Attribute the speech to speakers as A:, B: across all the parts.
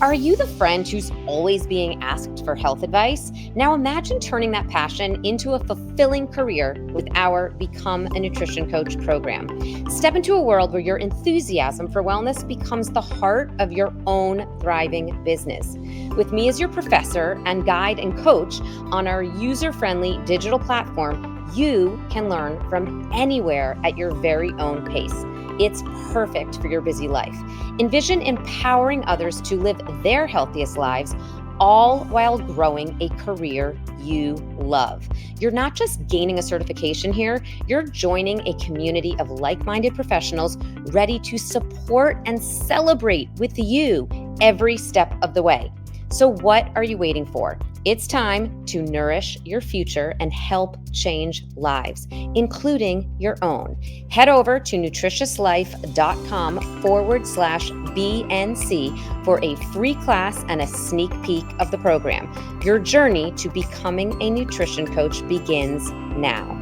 A: Are you the friend who's always being asked for health advice? Now imagine turning that passion into a fulfilling career with our Become a Nutrition Coach program. Step into a world where your enthusiasm for wellness becomes the heart of your own thriving business. With me as your professor and guide and coach on our user-friendly digital platform, you can learn from anywhere at your very own pace. It's perfect for your busy life. Envision empowering others to live their healthiest lives, all while growing a career you love. You're not just gaining a certification here, you're joining a community of like-minded professionals ready to support and celebrate with you every step of the way. So what are you waiting for? It's time to nourish your future and help change lives, including your own. Head over to nutritiouslife.com/BNC for a free class and a sneak peek of the program. Your journey to becoming a nutrition coach begins now.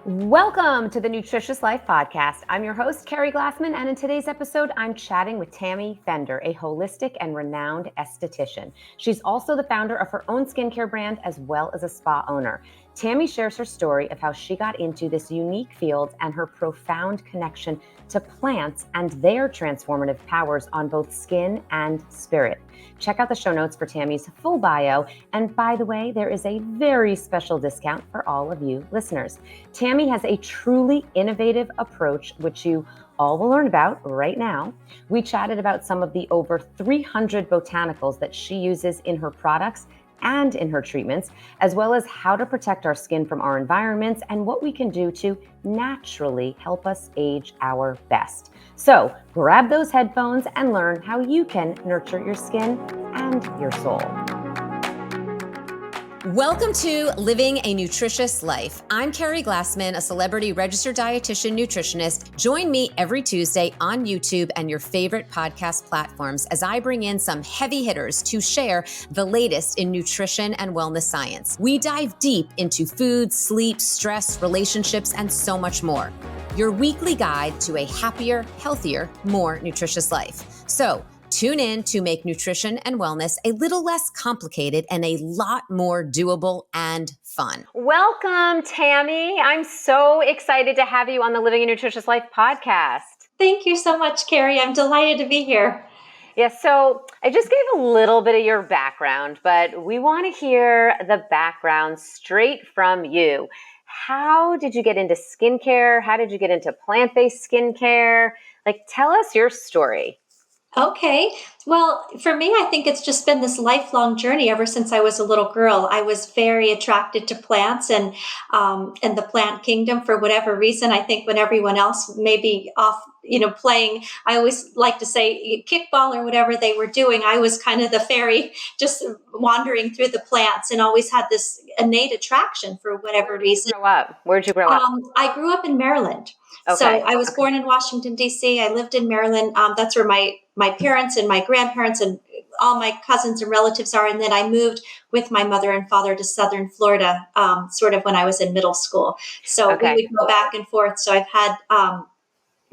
A: Welcome to the Nutritious Life Podcast. I'm your host, Keri Glassman, and in today's episode, I'm chatting with Tammy Fender, a holistic and renowned esthetician. She's also the founder of her own skincare brand as well as a spa owner. Tammy shares her story of how she got into this unique field and her profound connection to plants and their transformative powers on both skin and spirit. Check out the show notes for Tammy's full bio. And by the way, there is a very special discount for all of you listeners. Tammy has a truly innovative approach, which you all will learn about right now. We chatted about some of the over 300 botanicals that she uses in her products and in her treatments, as well as how to protect our skin from our environments and what we can do to naturally help us age our best. So grab those headphones and learn how you can nurture your skin and your soul. Welcome to Living a Nutritious Life. I'm Keri Glassman, a celebrity registered dietitian nutritionist. Join me every Tuesday on YouTube and your favorite podcast platforms as I bring in some heavy hitters to share the latest in nutrition and wellness science. We dive deep into food, sleep, stress, relationships, and so much more. Your weekly guide to a happier, healthier, more nutritious life. So, tune in to make nutrition and wellness a little less complicated and a lot more doable and fun. Welcome, Tammy. I'm so excited to have you on the Living a Nutritious Life podcast.
B: Thank you so much, Keri. I'm delighted to be here.
A: Yeah, so I just gave a little bit of your background, but we want to hear the background straight from you. How did you get into skincare? How did you get into plant-based skincare? Tell us your story.
B: Okay. Well, for me, I think it's just been this lifelong journey ever since I was a little girl. I was very attracted to plants and the plant kingdom for whatever reason. I think when everyone else may be off, playing, I always like to say kickball or whatever they were doing. I was kind of the fairy just wandering through the plants and always had this innate attraction for whatever reason.
A: Where'd you grow up?
B: I grew up in Maryland.
A: Okay.
B: So I was born in Washington, D.C. I lived in Maryland. That's where my parents and my grandparents and all my cousins and relatives are. And then I moved with my mother and father to Southern Florida, sort of when I was in middle school. So we would go back and forth. So I've had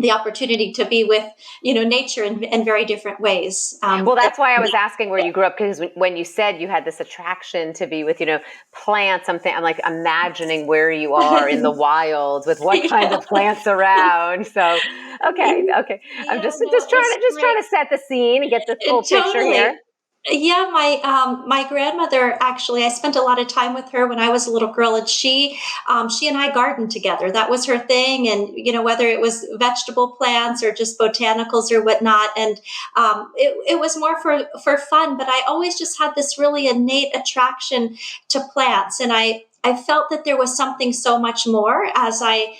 B: the opportunity to be with, nature in very different ways.
A: Well, that's why I was asking where you grew up, because when you said you had this attraction to be with, plants, I'm like imagining where you are in the wild with what kind of plants around. So, okay. I'm just trying to set the scene and get the full picture here.
B: Yeah, my grandmother, actually, I spent a lot of time with her when I was a little girl, and she and I gardened together. That was her thing. And, whether it was vegetable plants or just botanicals or whatnot. And it was more for fun, but I always just had this really innate attraction to plants. And I felt that there was something so much more as I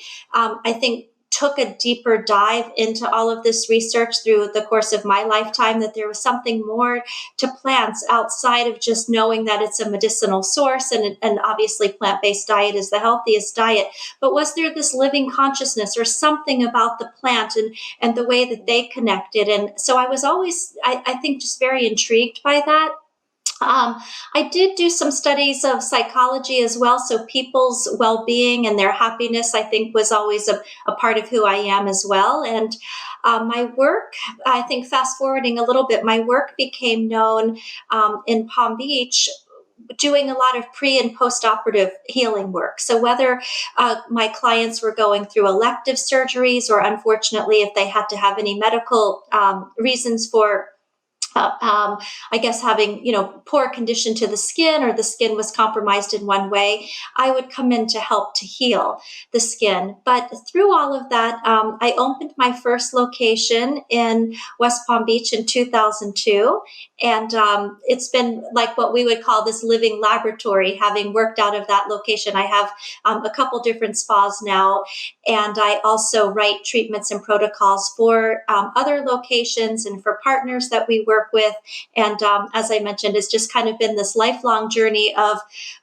B: think took a deeper dive into all of this research through the course of my lifetime, that there was something more to plants outside of just knowing that it's a medicinal source and obviously plant-based diet is the healthiest diet. But was there this living consciousness or something about the plant and the way that they connected? And so I was always, I think, just very intrigued by that. I did do some studies of psychology as well. So people's well-being and their happiness, I think, was always a part of who I am as well. And my work, I think, fast forwarding a little bit, my work became known in Palm Beach, doing a lot of pre and post operative healing work. So, whether my clients were going through elective surgeries, or unfortunately, if they had to have any medical reasons for I guess having, poor condition to the skin, or the skin was compromised in one way, I would come in to help to heal the skin. But through all of that, I opened my first location in West Palm Beach in 2002. And it's been like what we would call this living laboratory, having worked out of that location. I have a couple different spas now, and I also write treatments and protocols for other locations and for partners that we work with. And as I mentioned, it's just kind of been this lifelong journey of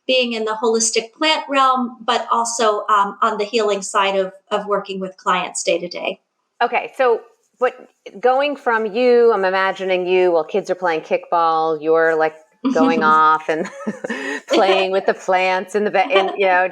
B: being in the holistic plant realm, but also on the healing side of working with clients day to day.
A: Okay. So, but going from you, I'm imagining you while kids are playing kickball, you're like going off and playing with the plants in the bed, and,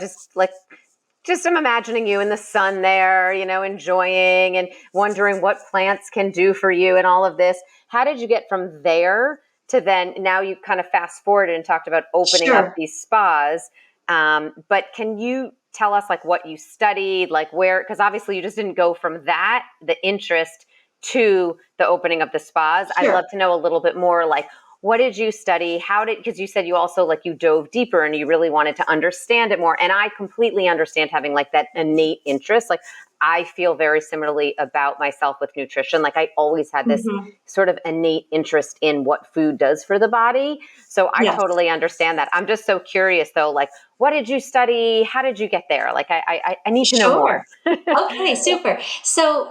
A: just I'm imagining you in the sun there, enjoying and wondering what plants can do for you and all of this. How did you get from there to then, now you kind of fast forwarded and talked about opening up these spas. But can you tell us like what you studied, like where, because obviously you just didn't go from that, the interest, to the opening of the spas. I'd love to know a little bit more, like, what did you study? Because you said you also you dove deeper and you really wanted to understand it more. And I completely understand having like that innate interest. Like I feel very similarly about myself with nutrition. Like I always had this sort of innate interest in what food does for the body. So I totally understand that. I'm just so curious though, like, what did you study? How did you get there? Like, I need to know more.
B: Okay, super. So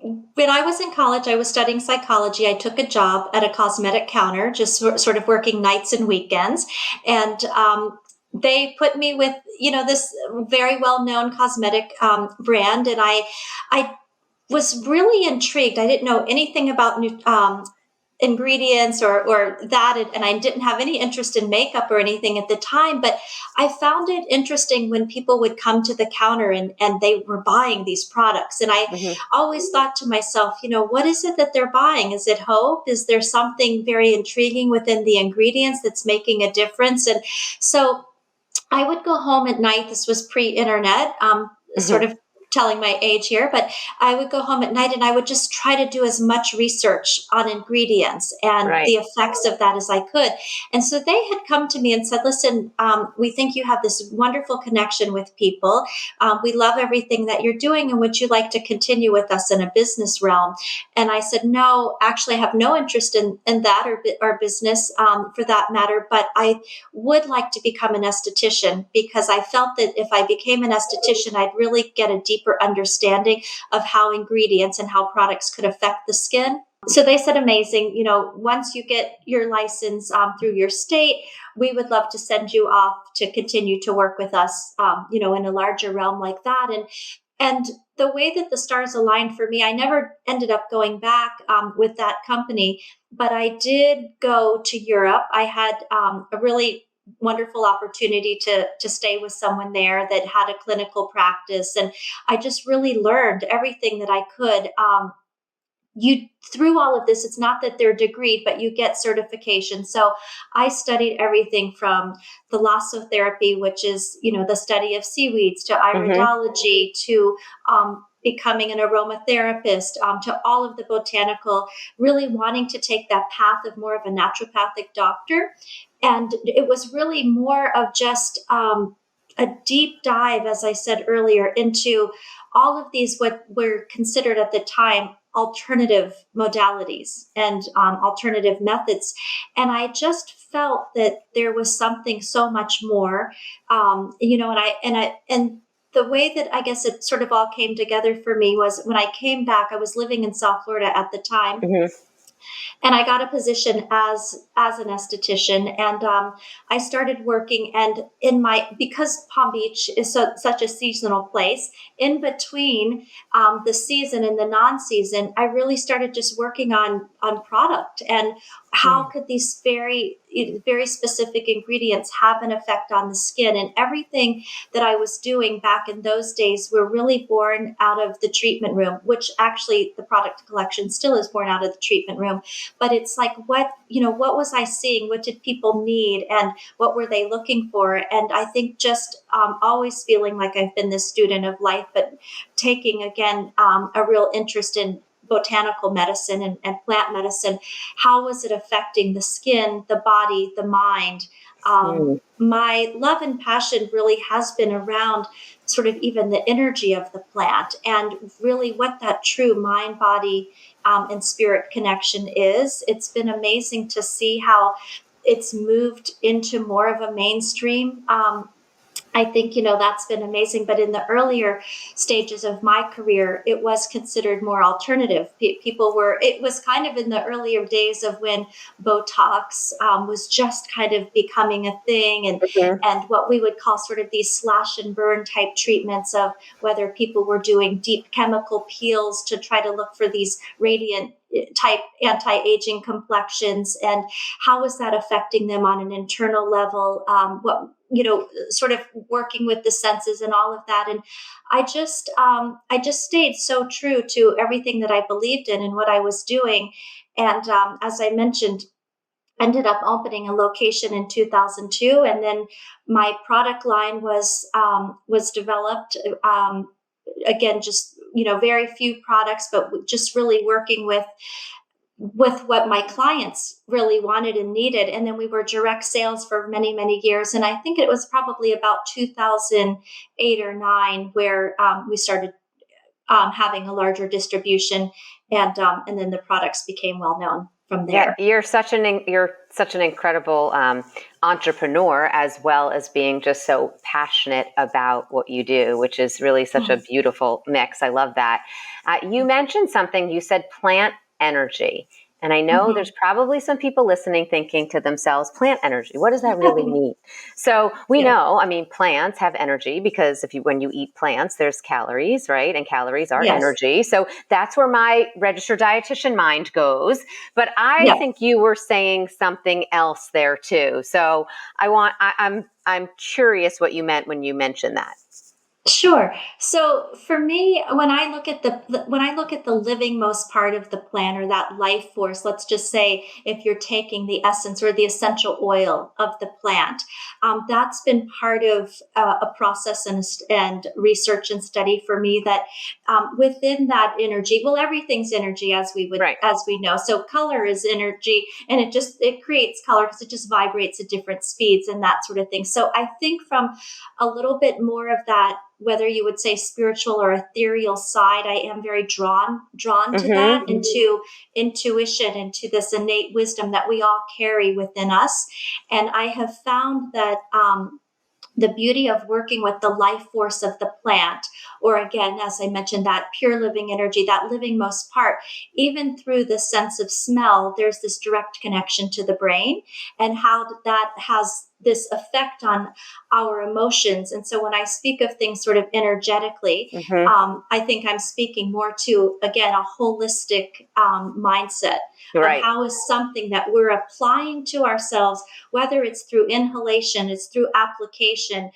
B: when I was in college, I was studying psychology. I took a job at a cosmetic counter, just sort of working nights and weekends. And they put me with, this very well-known cosmetic brand. And I was really intrigued. I didn't know anything about ingredients or that, and I didn't have any interest in makeup or anything at the time, but I found it interesting when people would come to the counter and they were buying these products. And I always thought to myself, what is it that they're buying? Is it hope? Is there something very intriguing within the ingredients that's making a difference? And so I would go home at night. This was pre-internet, sort of telling my age here, but I would go home at night and I would just try to do as much research on ingredients and the effects of that as I could. And so they had come to me and said, listen, we think you have this wonderful connection with people. We love everything that you're doing. And would you like to continue with us in a business realm? And I said, no, actually I have no interest in that or business for that matter, but I would like to become an esthetician, because I felt that if I became an esthetician, I'd really get a deeper understanding of how ingredients and how products could affect the skin. So they said, amazing. Once you get your license through your state, we would love to send you off to continue to work with us, in a larger realm like that. And the way that the stars aligned for me, I never ended up going back with that company, but I did go to Europe. I had a really wonderful opportunity to stay with someone there that had a clinical practice. And I just really learned everything that I could. Through all of this, it's not that they're degreed, but you get certification. So I studied everything from thalassotherapy, which is, the study of seaweeds, to iridology, to becoming an aromatherapist, to all of the botanical, really wanting to take that path of more of a naturopathic doctor. And it was really more of just a deep dive, as I said earlier, into all of these, what were considered at the time alternative modalities and alternative methods. And I just felt that there was something so much more, and the way that I guess it sort of all came together for me was when I came back. I was living in South Florida at the time. And I got a position as an esthetician, and I started working. And because Palm Beach is such a seasonal place, in between the season and the non-season, I really started just working on product. And how could these very, very specific ingredients have an effect on the skin? And everything that I was doing back in those days were really born out of the treatment room, which actually the product collection still is born out of the treatment room. But it's like, what was I seeing? What did people need? And what were they looking for? And I think just always feeling like I've been this student of life, but taking, again, a real interest in botanical medicine and plant medicine. How was it affecting the skin, the body, the mind? My love and passion really has been around sort of even the energy of the plant and really what that true mind, body, and spirit connection is. It's been amazing to see how it's moved into more of a mainstream. I think, that's been amazing. But in the earlier stages of my career, it was considered more alternative. It was kind of in the earlier days of when Botox was just kind of becoming a thing, and what we would call sort of these slash and burn type treatments of whether people were doing deep chemical peels to try to look for these radiant type anti-aging complexions, and how was that affecting them on an internal level, sort of working with the senses and all of that. And I just stayed so true to everything that I believed in and what I was doing. And as I mentioned, ended up opening a location in 2002, and then my product line was developed. Again, just very few products, but just really working with what my clients really wanted and needed. And then we were direct sales for many, many years. And I think it was probably about 2008 or 9 where we started having a larger distribution, and then the products became well known from there.
A: Yeah, you're such an incredible entrepreneur, as well as being just so passionate about what you do, which is really such a beautiful mix. I love that. You mentioned something. You said plant energy. And I know there's probably some people listening thinking to themselves, plant energy, what does that really mean? So we know, plants have energy because when you eat plants, there's calories, right? And calories are energy. So that's where my registered dietitian mind goes. But I think you were saying something else there too. So I'm curious what you meant when you mentioned that.
B: Sure. So for me, when I look at the living most part of the plant, or that life force, let's just say if you're taking the essence or the essential oil of the plant, that's been part of a process and research and study for me. That within that energy, well, everything's energy, as we know. So color is energy, and it creates color because it just vibrates at different speeds and that sort of thing. So I think from a little bit more of that, whether you would say spiritual or ethereal side, I am very drawn to that, into intuition, into this innate wisdom that we all carry within us. And I have found that the beauty of working with the life force of the plant, or again, as I mentioned, that pure living energy, that living most part, even through the sense of smell, there's this direct connection to the brain, and how that has this effect on our emotions. And so when I speak of things sort of energetically, I think I'm speaking more to, again, a holistic mindset of how is something that we're applying to ourselves, whether it's through inhalation, it's through application,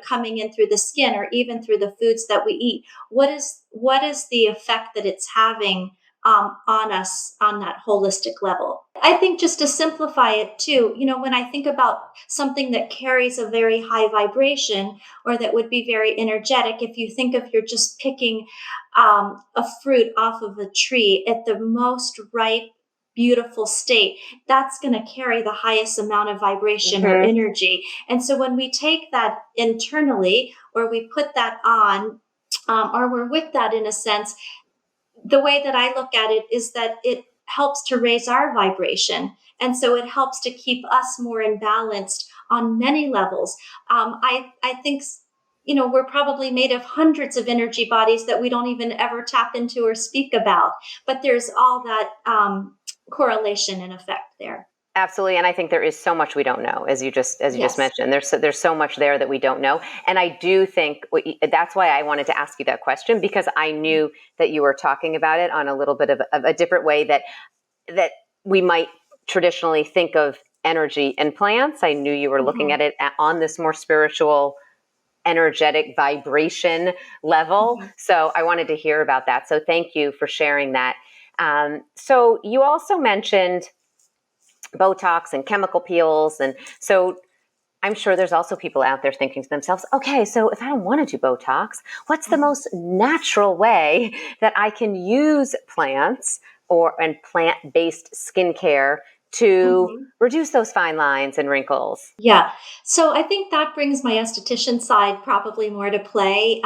B: coming in through the skin, or even through the foods that we eat. What is the effect that it's having on us on that holistic level? I think, just to simplify it too, when I think about something that carries a very high vibration, or that would be very energetic, if you think of you're just picking a fruit off of a tree at the most ripe, beautiful state, that's going to carry the highest amount of vibration or energy. And so when we take that internally, or we put that on, or we're with that in a sense, the way that I look at it is that it helps to raise our vibration. And so it helps to keep us more in balance on many levels. I think, we're probably made of hundreds of energy bodies that we don't even ever tap into or speak about. But there's all that correlation and effect there.
A: Absolutely. And I think there is so much we don't know, as you just mentioned. There's so much there that we don't know. And I do think that's why I wanted to ask you that question, because I knew that you were talking about it on a little bit of a different way that we might traditionally think of energy in plants. I knew you were looking at it on this more spiritual, energetic vibration level. So I wanted to hear about that. So thank you for sharing that. So you also mentioned Botox and chemical peels. And so I'm sure there's also people out there thinking to themselves, okay, so if I don't want to do Botox, what's the most natural way that I can use plants and plant-based skincare to reduce those fine lines and wrinkles?
B: Yeah. So I think that brings my esthetician side probably more to play.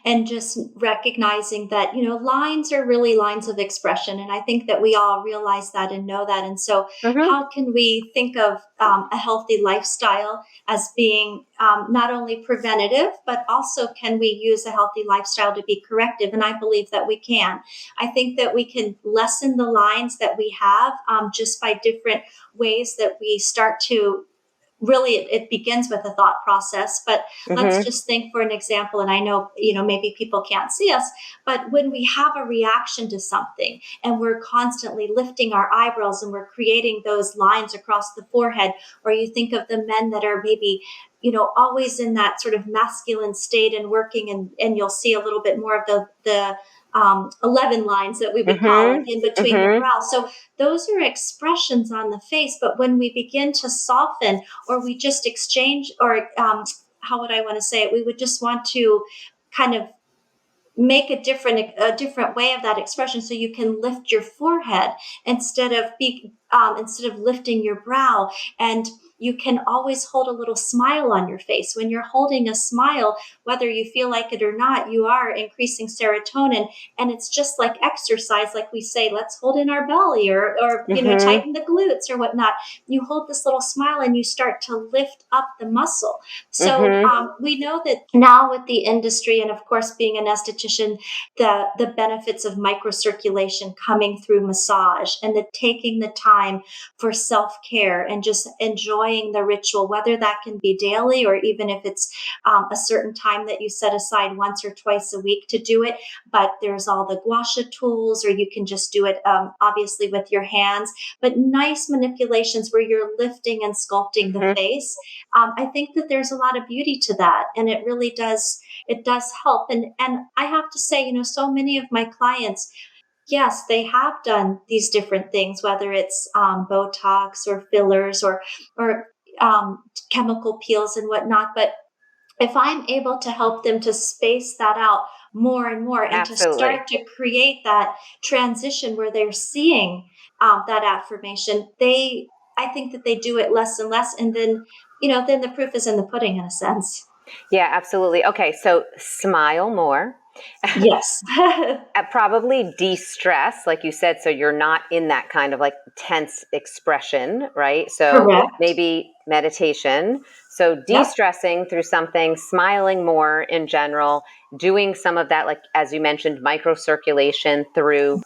B: And just recognizing that, lines are really lines of expression. And I think that we all realize that and know that. And so how can we think of a healthy lifestyle as being not only preventative, but also can we use a healthy lifestyle to be corrective? And I believe that we can. I think that we can lessen the lines that we have just by different ways that we start to really it begins with a thought process. But let's just think for an example, and I know maybe people can't see us, but when we have a reaction to something and we're constantly lifting our eyebrows and we're creating those lines across the forehead, or you think of the men that are maybe always in that sort of masculine state and working, and you'll see a little bit more of the 11 lines that we would call it in between the brow. So those are expressions on the face. But when we begin to soften, or we just exchange, or how would I want to say it? We would just want to kind of make a different way of that expression, so you can lift your forehead instead of lifting your brow. And you can always hold a little smile on your face. When you're holding a smile, whether you feel like it or not, you are increasing serotonin. And it's just like exercise, like we say, let's hold in our belly, or tighten the glutes or whatnot. You hold this little smile and you start to lift up the muscle. So we know that now with the industry, and of course being an esthetician, the benefits of microcirculation coming through massage, and taking the time for self-care and just enjoying the ritual, whether that can be daily or even if it's a certain time that you set aside once or twice a week to do it. But there's all the gua sha tools, or you can just do it obviously with your hands, but nice manipulations where you're lifting and sculpting the face. I think that there's a lot of beauty to that, and it really does help. And I have to say, so many of my clients, yes, they have done these different things, whether it's Botox or fillers or chemical peels and whatnot. But if I'm able to help them to space that out more and more, and to start to create that transition where they're seeing that affirmation, I think that they do it less and less. And then, then the proof is in the pudding, in a sense.
A: Yeah, absolutely. Okay. So smile more.
B: Yes.
A: Probably de-stress, like you said, so you're not in that kind of like tense expression, right? So
B: Correct.
A: maybe meditation. So de-stressing through something, smiling more in general, doing some of that, like as you mentioned, microcirculation through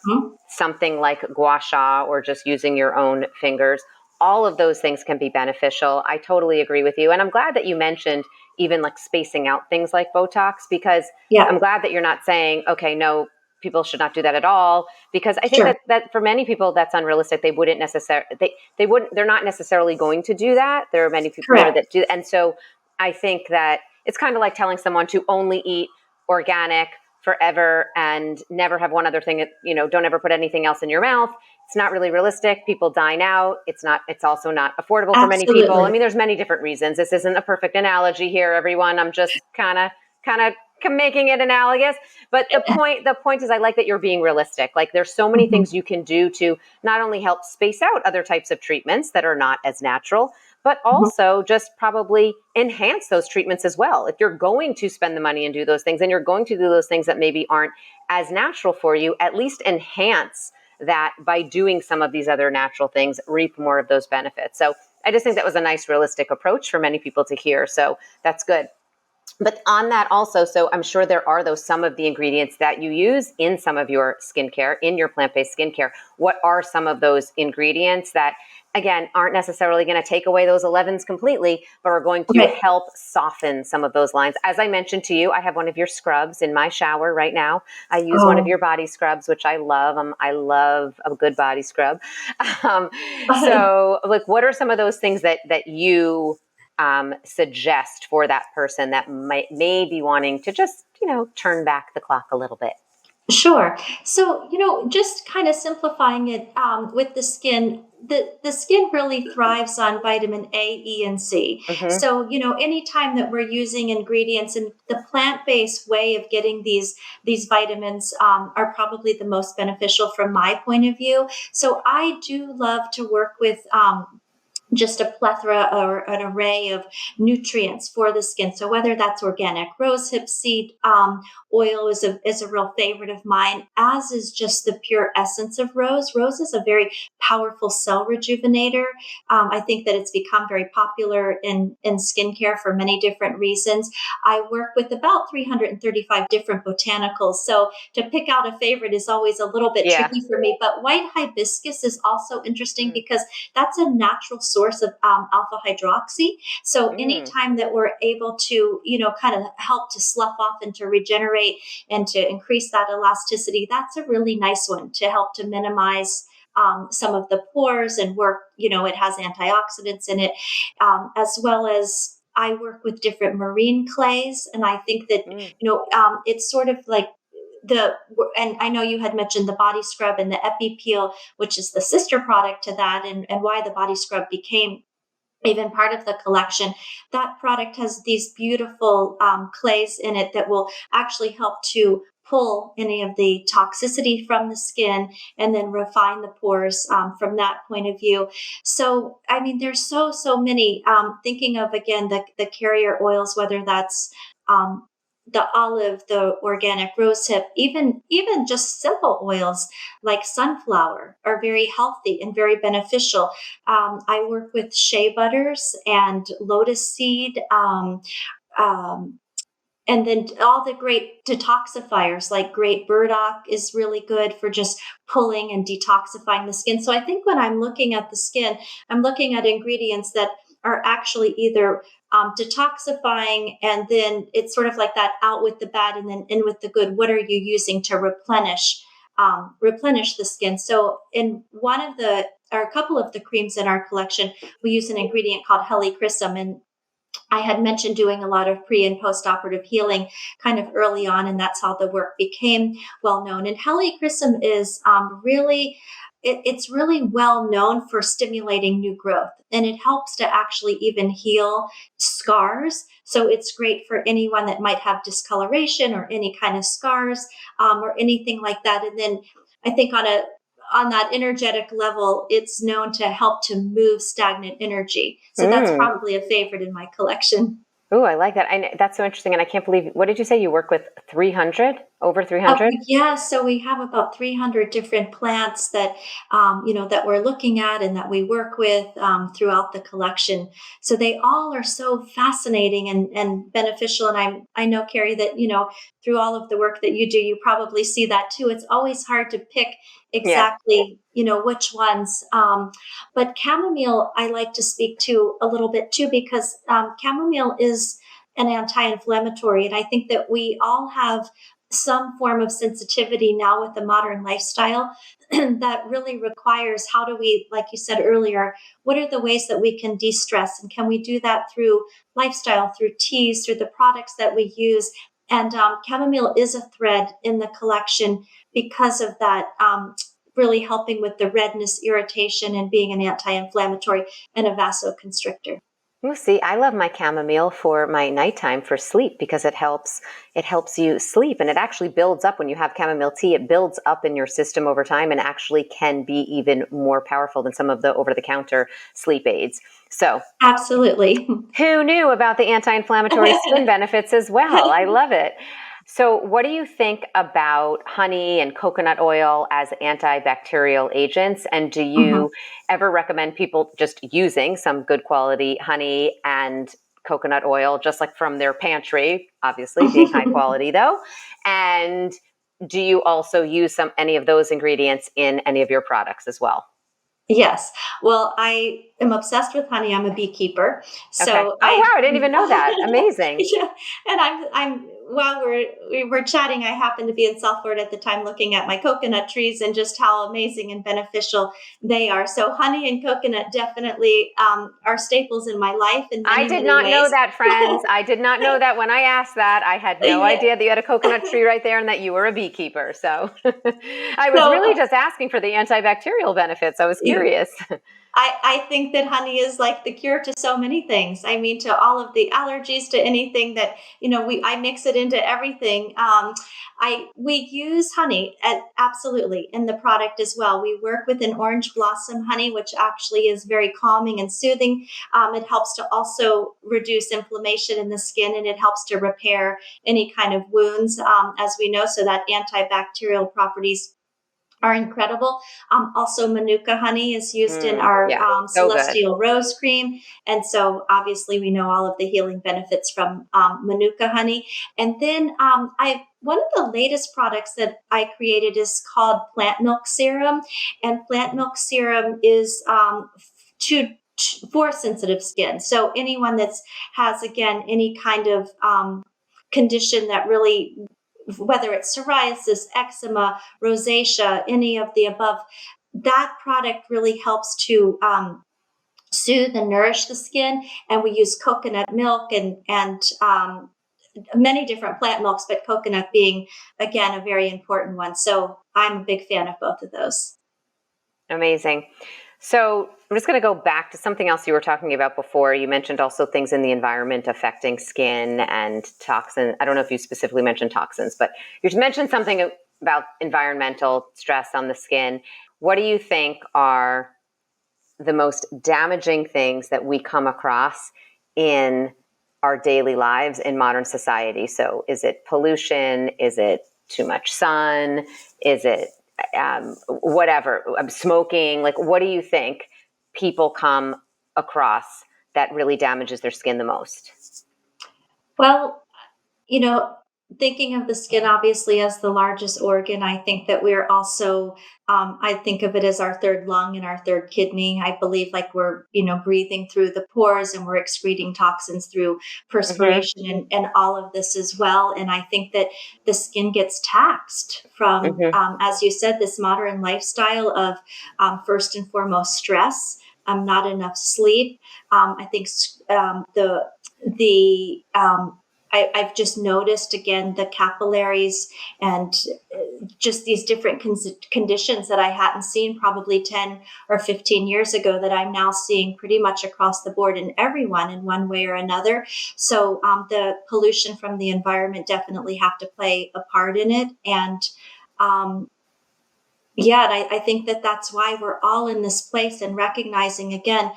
A: something like gua sha, or just using your own fingers. All of those things can be beneficial. I totally agree with you. And I'm glad that you mentioned even like spacing out things like Botox, because I'm glad that you're not saying, okay, no, people should not do that at all, because I think that for many people that's unrealistic. They wouldn't necessarily, they're not necessarily going to do that. There are many people that do. And so I think that it's kind of like telling someone to only eat organic forever and never have one other thing, don't ever put anything else in your mouth. It's not really realistic. People dine out. It's also not affordable for many people. I mean, there's many different reasons. This isn't a perfect analogy here, everyone. I'm just kind of making it analogous. But the point is, I like that you're being realistic. Like there's so many things you can do to not only help space out other types of treatments that are not as natural, but also just probably enhance those treatments as well. If you're going to spend the money and do those things, and you're going to do those things that maybe aren't as natural for you, at least enhance that by doing some of these other natural things, reap more of those benefits. So I just think that was a nice, realistic approach for many people to hear. So that's good. But on that also, so I'm sure there are some of the ingredients that you use in some of your skincare, in your plant-based skincare. What are some of those ingredients that again, aren't necessarily going to take away those 11s completely, but are going to
B: Right.
A: help soften some of those lines. As I mentioned to you, I have one of your scrubs in my shower right now. I use one of
B: Oh.
A: your body scrubs, which I love. I love a good body scrub. Um, so, like, what are some of those things that you suggest for that person that may be wanting to just, turn back the clock a little bit?
B: Sure. So, just kind of simplifying it with the skin, the skin really thrives on vitamin A, E, and C.
A: Mm-hmm.
B: So, anytime that we're using ingredients and the plant-based way of getting these vitamins are probably the most beneficial from my point of view. So I do love to work with just a plethora or an array of nutrients for the skin. So whether that's organic rosehip seed oil is a real favorite of mine, as is just the pure essence of rose. Rose is a very powerful cell rejuvenator. I think that it's become very popular in skincare for many different reasons. I work with about 335 different botanicals. So to pick out a favorite is always a little bit
A: Yeah.
B: tricky for me. But white hibiscus is also interesting because that's a natural source of alpha hydroxy. So
A: Mm.
B: anytime that we're able to, kind of help to slough off and to regenerate and to increase that elasticity, that's a really nice one to help to minimize some of the pores and work. It has antioxidants in it, as well as I work with different marine clays, and I think that
A: Mm.
B: it's sort of like the and I know you had mentioned the body scrub and the epi peel, which is the sister product to that, and why the body scrub became even part of the collection. That product has these beautiful clays in it that will actually help to pull any of the toxicity from the skin and then refine the pores from that point of view. So, I mean, there's so many. Thinking of again the carrier oils, whether that's um, the olive, the organic rosehip, even just simple oils like sunflower are very healthy and very beneficial. I work with shea butters and lotus seed, um, and then all the great detoxifiers like great burdock is really good for just pulling and detoxifying the skin. So I think when I'm looking at the skin, I'm looking at ingredients that are actually either detoxifying, and then it's sort of like that out with the bad and then in with the good. What are you using to replenish the skin? So in one of the or a couple of the creams in our collection, we use an ingredient called helichrysum, and I had mentioned doing a lot of pre and post operative healing kind of early on, and that's how the work became well known. And helichrysum is it's really well known for stimulating new growth, and it helps to actually even heal scars. So it's great for anyone that might have discoloration or any kind of scars or anything like that. And then I think on that energetic level, it's known to help to move stagnant energy. So that's
A: Mm.
B: probably a favorite in my collection.
A: Oh, I like that. That's so interesting. And I can't believe, what did you say? You work with 300, over 300?
B: Yeah, so we have about 300 different plants that, that we're looking at and that we work with throughout the collection. So they all are so fascinating and beneficial. And I know, Keri, that, through all of the work that you do, you probably see that too. It's always hard to pick
A: Yeah.
B: exactly, which ones. But chamomile, I like to speak to a little bit too, because chamomile is an anti-inflammatory. And I think that we all have some form of sensitivity now with the modern lifestyle that really requires how do we, like you said earlier, what are the ways that we can de-stress, and can we do that through lifestyle, through teas, through the products that we use? And chamomile is a thread in the collection because of that, really helping with the redness, irritation, and being an anti-inflammatory and a vasoconstrictor.
A: Well, see, I love my chamomile for my nighttime for sleep because it helps you sleep, and it actually builds up when you have chamomile tea. It builds up in your system over time and actually can be even more powerful than some of the over-the-counter sleep aids. So,
B: Absolutely.
A: who knew about the anti-inflammatory skin benefits as well? I love it. So what do you think about honey and coconut oil as antibacterial agents? And do
B: Mhm.
A: you ever recommend people just using some good quality honey and coconut oil, just like from their pantry, obviously being high quality though? And do you also use any of those ingredients in any of your products as well?
B: Yes. Well, I am obsessed with honey. I'm a beekeeper.
A: Okay.
B: So
A: Oh,
B: I,
A: wow. I didn't even know that. Amazing.
B: yeah. And while we were chatting, I happened to be in South Florida at the time looking at my coconut trees and just how amazing and beneficial they are. So honey and coconut definitely are staples in my life in
A: I
B: many,
A: did
B: many
A: not know
B: ways.
A: that, friends. I did not know that when I asked that. I had no
B: Yeah.
A: idea that you had a coconut tree right there and that you were a beekeeper. So I was
B: So
A: really just asking for the antibacterial benefits. I was curious.
B: I think that honey is like the cure to so many things. I mean, to all of the allergies, to anything that, I mix it into everything. We use honey absolutely in the product as well. We work with an orange blossom honey, which actually is very calming and soothing. It helps to also reduce inflammation in the skin, and it helps to repair any kind of wounds, as we know, so that antibacterial properties are incredible. Also, Manuka honey is used in our
A: Yeah, so good.
B: celestial rose cream. And so obviously we know all of the healing benefits from Manuka honey. And then one of the latest products that I created is called plant milk serum. And plant milk serum is to for sensitive skin. So anyone that's has, again, any kind of condition that really, whether it's psoriasis, eczema, rosacea, any of the above, that product really helps to soothe and nourish the skin. And we use coconut milk and many different plant milks, but coconut being, again, a very important one. So I'm a big fan of both of those.
A: Amazing. So I'm just going to go back to something else you were talking about before. You mentioned also things in the environment affecting skin and toxin. I don't know if you specifically mentioned toxins, but you mentioned something about environmental stress on the skin. What do you think are the most damaging things that we come across in our daily lives in modern society? So is it pollution? Is it too much sun? Is it whatever, smoking? Like, what do you think people come across that really damages their skin the most?
B: Well, thinking of the skin obviously as the largest organ, I think that we're also, I think of it as our third lung and our third kidney. I believe like we're, breathing through the pores and we're excreting toxins through
A: Mm-hmm.
B: perspiration and all of this as well. And I think that the skin gets taxed from,
A: Mm-hmm.
B: as you said, this modern lifestyle of first and foremost stress, not enough sleep. I think the I've just noticed again the capillaries and just these different conditions that I hadn't seen probably 10 or 15 years ago that I'm now seeing pretty much across the board in everyone in one way or another. So the pollution from the environment definitely have to play a part in it. And um, yeah, and I think that that's why we're all in this place and recognizing again,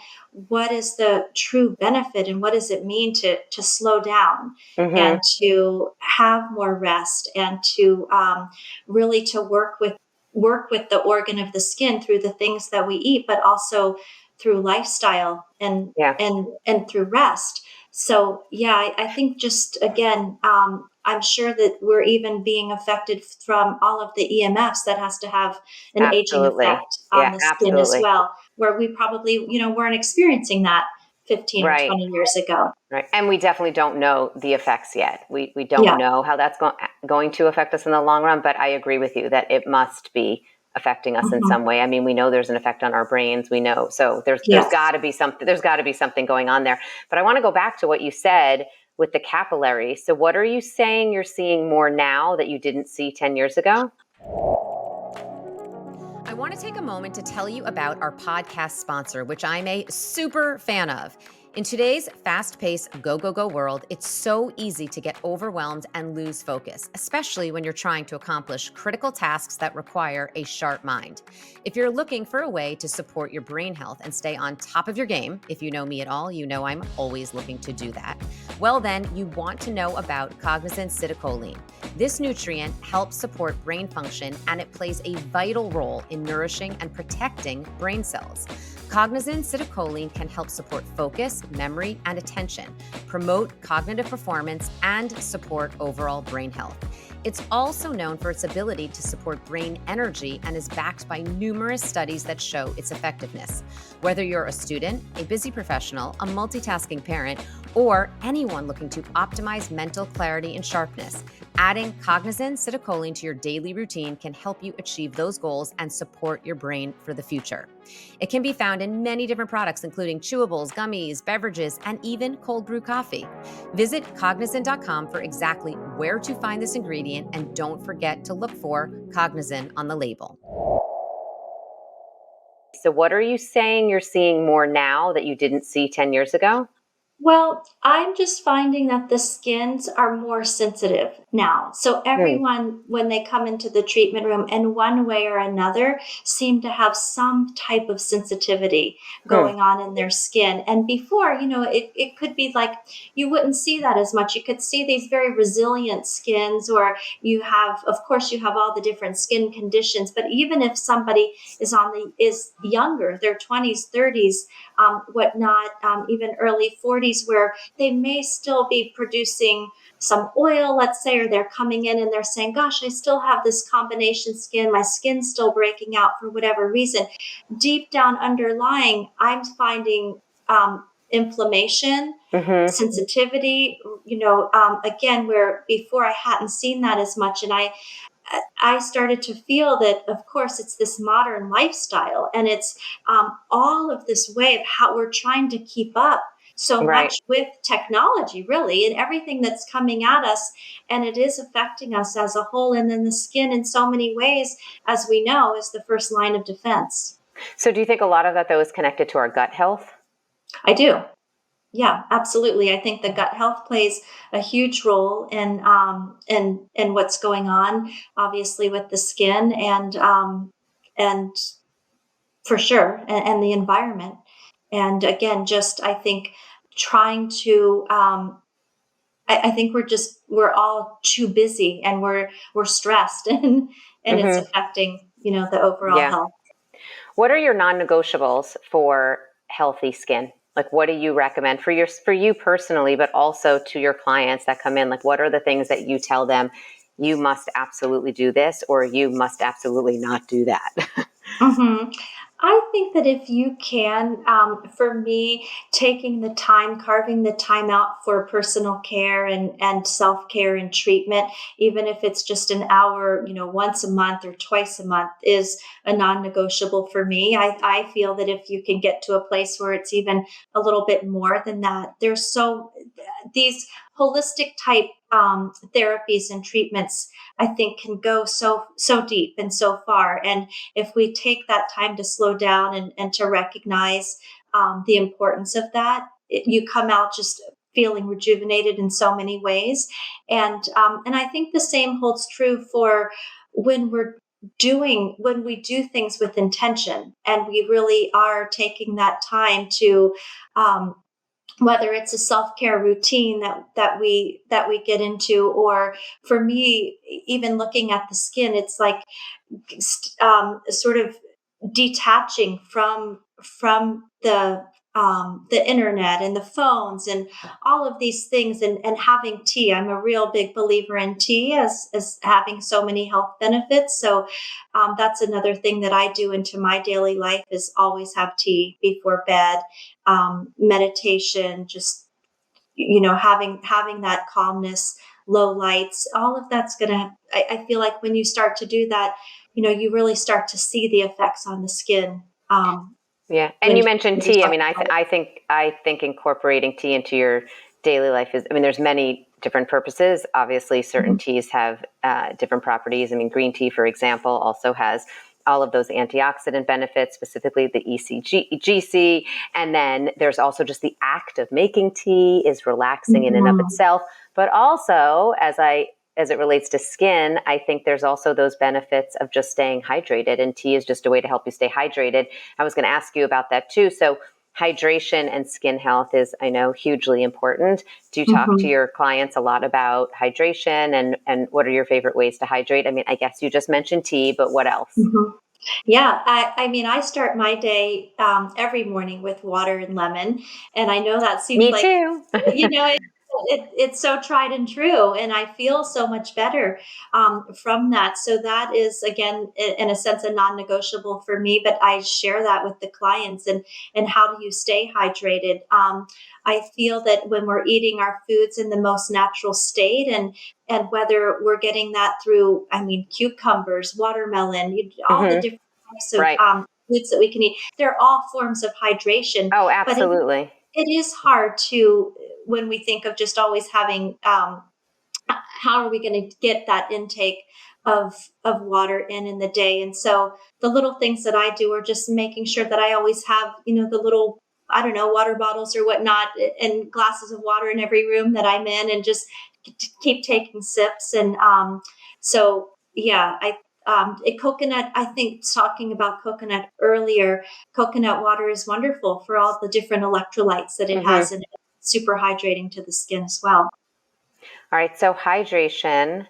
B: what is the true benefit and what does it mean to slow down
A: Mm-hmm.
B: and to have more rest and to really to work with the organ of the skin through the things that we eat, but also through lifestyle and
A: Yeah,
B: and through rest. So yeah, I think just again, I'm sure that we're even being affected from all of the EMFs that has to have an aging
A: absolutely.
B: effect on
A: Yeah,
B: the skin as
A: absolutely.
B: well, where we probably, weren't experiencing that 15 or
A: Right.
B: 20 years ago.
A: Right. And we definitely don't know the effects yet. We don't
B: Yeah.
A: know how that's going to affect us in the long run, but I agree with you that it must be affecting us in
B: Mhm.
A: some way. I mean, we know there's an effect on our brains. We know. So there's
B: Yes.
A: got to be something going on there. But I want to go back to what you said with the capillary. So what are you saying you're seeing more now that you didn't see 10 years ago? I want to take a moment to tell you about our podcast sponsor, which I'm a super fan of. In today's fast-paced go world, it's so easy to get overwhelmed and lose focus, especially when you're trying to accomplish critical tasks that require a sharp mind. If you're looking for a way to support your brain health and stay on top of your game, if you know me at all, you know I'm always looking to do that. Well, then you want to know about Cognizant Citicoline. This nutrient helps support brain function, and it plays a vital role in nourishing and protecting brain cells. Cognizant Citicoline can help support focus, memory, and attention, promote cognitive performance, and support overall brain health. It's also known for its ability to support brain energy and is backed by numerous studies that show its effectiveness. Whether you're a student, a busy professional, a multitasking parent, or anyone looking to optimize mental clarity and sharpness, adding Cognizin Citicoline to your daily routine can help you achieve those goals and support your brain for the future. It can be found in many different products, including chewables, gummies, beverages, and even cold brew coffee. Visit Cognizin.com for exactly where to find this ingredient, and don't forget to look for Cognizin on the label. So what are you saying you're seeing more now that you didn't see 10 years ago?
B: Well, I'm just finding that the skins are more sensitive now. So everyone, when they come into the treatment room in one way or another, seem to have some type of sensitivity going on in their skin. And before, it could be like you wouldn't see that as much. You could see these very resilient skins, or of course, you have all the different skin conditions. But even if somebody is younger, their 20s, 30s, whatnot, even early 40s, where they may still be producing some oil, let's say, or they're coming in and they're saying, gosh, I still have this combination skin. My skin's still breaking out for whatever reason. Deep down underlying, I'm finding inflammation, sensitivity, again, where before I hadn't seen that as much. And I started to feel that, of course, it's this modern lifestyle, and it's all of this way of how we're trying to keep up so much with technology, really, and everything that's coming at us, and it is affecting us as a whole. And then the skin, in so many ways, as we know, is the first line of defense.
A: So do you think a lot of that, though, is connected to our gut health?
B: I do. Yeah, absolutely. I think the gut health plays a huge role in what's going on, obviously, with the skin, and for sure, and the environment. And again, just I think trying to. I think we're all too busy, and we're stressed, and it's affecting the overall health.
A: What are your non-negotiables for healthy skin? Like, what do you recommend for you personally, but also to your clients that come in? Like, what are the things that you tell them, you must absolutely do this, or you must absolutely not do that?
B: I think that if you can, for me, taking the time, carving the time out for personal care and self-care and treatment, even if it's just an hour, once a month or twice a month, is a non-negotiable for me. I feel that if you can get to a place where it's even a little bit more than that, these holistic type therapies and treatments, I think, can go so deep and so far. And if we take that time to slow down and to recognize the importance of that, you come out just feeling rejuvenated in so many ways. And I think the same holds true for when we do things with intention, and we really are taking that time to whether it's a self-care routine that we get into, or for me, even looking at the skin, it's like sort of detaching from the internet and the phones and all of these things, and having tea. I'm a real big believer in tea as having so many health benefits. So that's another thing that I do into my daily life, is always have tea before bed. Meditation, just having that calmness, low lights, all of that's I feel like when you start to do that, you really start to see the effects on the skin.
A: Yeah. And you mentioned tea. I mean, I think incorporating tea into your daily life there's many different purposes. Obviously, certain teas have different properties. I mean, green tea, for example, also has all of those antioxidant benefits, specifically the GC. And then there's also just the act of making tea is relaxing in and of itself. But also, as it relates to skin, I think there's also those benefits of just staying hydrated. And tea is just a way to help you stay hydrated. I was going to ask you about that too. So hydration and skin health is, I know, hugely important. Do you talk to your clients a lot about hydration, and what are your favorite ways to hydrate? I mean, I guess you just mentioned tea, but what else?
B: Yeah, I mean, I start my day every morning with water and lemon, and I know that seems
A: Me
B: like,
A: too.
B: it's it's so tried and true, and I feel so much better from that. So that is, again, in a sense, a non-negotiable for me. But I share that with the clients, and how do you stay hydrated? I feel that when we're eating our foods in the most natural state, and whether we're getting that through, I mean, cucumbers, watermelon, all the different types of
A: Right.
B: foods that we can eat, they're all forms of hydration.
A: Oh,
B: But
A: absolutely.
B: it is hard to, when we think of just always having, how are we going to get that intake of water in the day? And so the little things that I do are just making sure that I always have, the little, I don't know, water bottles or whatnot, and glasses of water in every room that I'm in, and just keep taking sips. And so yeah, coconut, I think, talking about coconut earlier, coconut water is wonderful for all the different electrolytes that it has, and it's super hydrating to the skin as well.
A: All right. So hydration,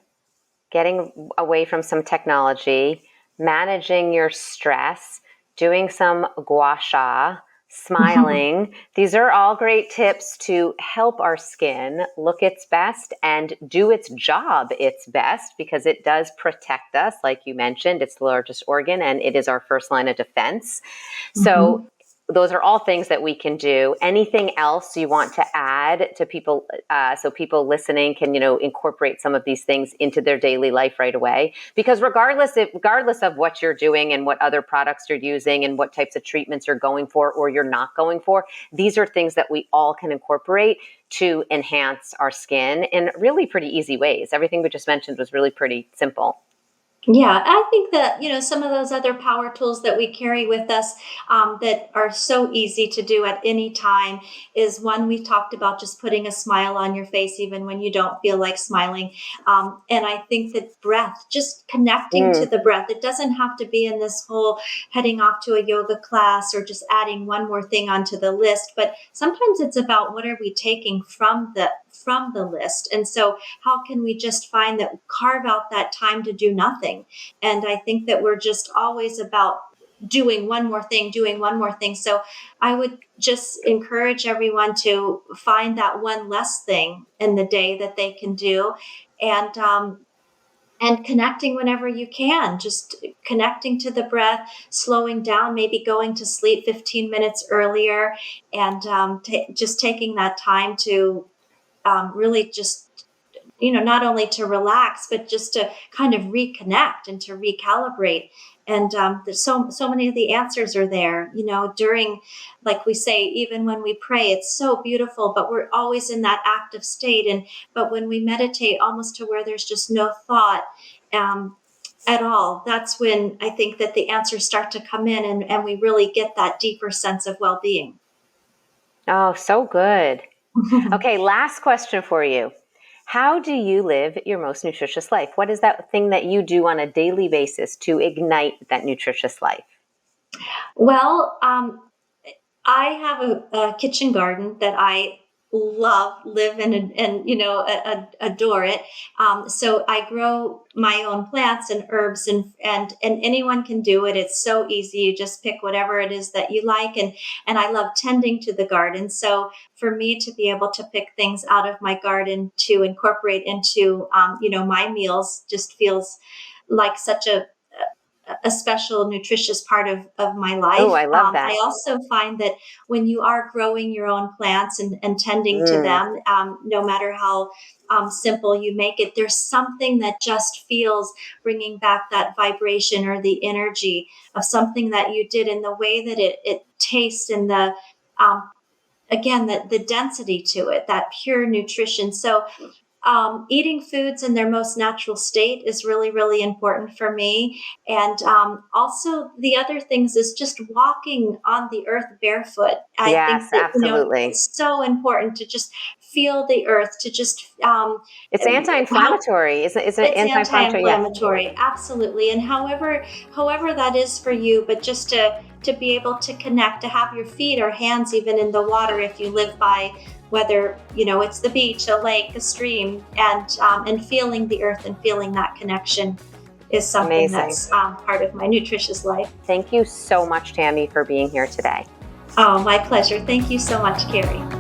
A: getting away from some technology, managing your stress, doing some gua sha, smiling. These are all great tips to help our skin look its best and do its job its best, because it does protect us. Like you mentioned, it's the largest organ and it is our first line of defense. So those are all things that we can do. Anything else you want to add to people, so people listening can, incorporate some of these things into their daily life right away? Because regardless of what you're doing and what other products you're using and what types of treatments you're going for or you're not going for, these are things that we all can incorporate to enhance our skin in really pretty easy ways. Everything we just mentioned was really pretty simple.
B: Yeah, I think that, some of those other power tools that we carry with us, that are so easy to do at any time, is one we talked about, just putting a smile on your face even when you don't feel like smiling. And I think that breath, just connecting to the breath, it doesn't have to be in this whole heading off to a yoga class or just adding one more thing onto the list. But sometimes it's about, what are we taking from the list? And so how can we just find that, carve out that time to do nothing? And I think that we're just always about doing one more thing. So I would just encourage everyone to find that one less thing in the day that they can do, and connecting whenever you can, just connecting to the breath, slowing down, maybe going to sleep 15 minutes earlier, and just taking that time to really just, not only to relax, but just to kind of reconnect and to recalibrate. And there's so many of the answers are there, during, like we say, even when we pray, it's so beautiful, but we're always in that active state. But when we meditate, almost to where there's just no thought at all, that's when I think that the answers start to come in, and we really get that deeper sense of well-being.
A: Oh, so good. Okay, last question for you. How do you live your most nutritious life? What is that thing that you do on a daily basis to ignite that nutritious life?
B: Well, I have a kitchen garden that I live in, and adore it. So I grow my own plants and herbs, and anyone can do it. It's so easy. You just pick whatever it is that you like, and I love tending to the garden. So for me to be able to pick things out of my garden to incorporate into my meals just feels like such a special, nutritious part of my life.
A: Oh, I love that.
B: I also find that when you are growing your own plants and tending to them, no matter how simple you make it, there's something that just feels, bringing back that vibration or the energy of something that you did, in the way that it tastes, and the again, the density to it, that pure nutrition. So eating foods in their most natural state is really, really important for me. And also the other things is just walking on the earth barefoot. I
A: Yes,
B: think that,
A: absolutely.
B: it's so important to just feel the earth, to just
A: It's anti-inflammatory. It's
B: it's
A: anti-inflammatory. Yes.
B: anti-inflammatory, absolutely. And however that is for you, but just to be able to connect, to have your feet or hands even in the water if you live by, whether it's the beach, a lake, a stream, and feeling the earth and feeling that connection is something
A: Amazing.
B: that's part of my nutritious life.
A: Thank you so much, Tammy, for being here today.
B: Oh, my pleasure. Thank you so much, Keri.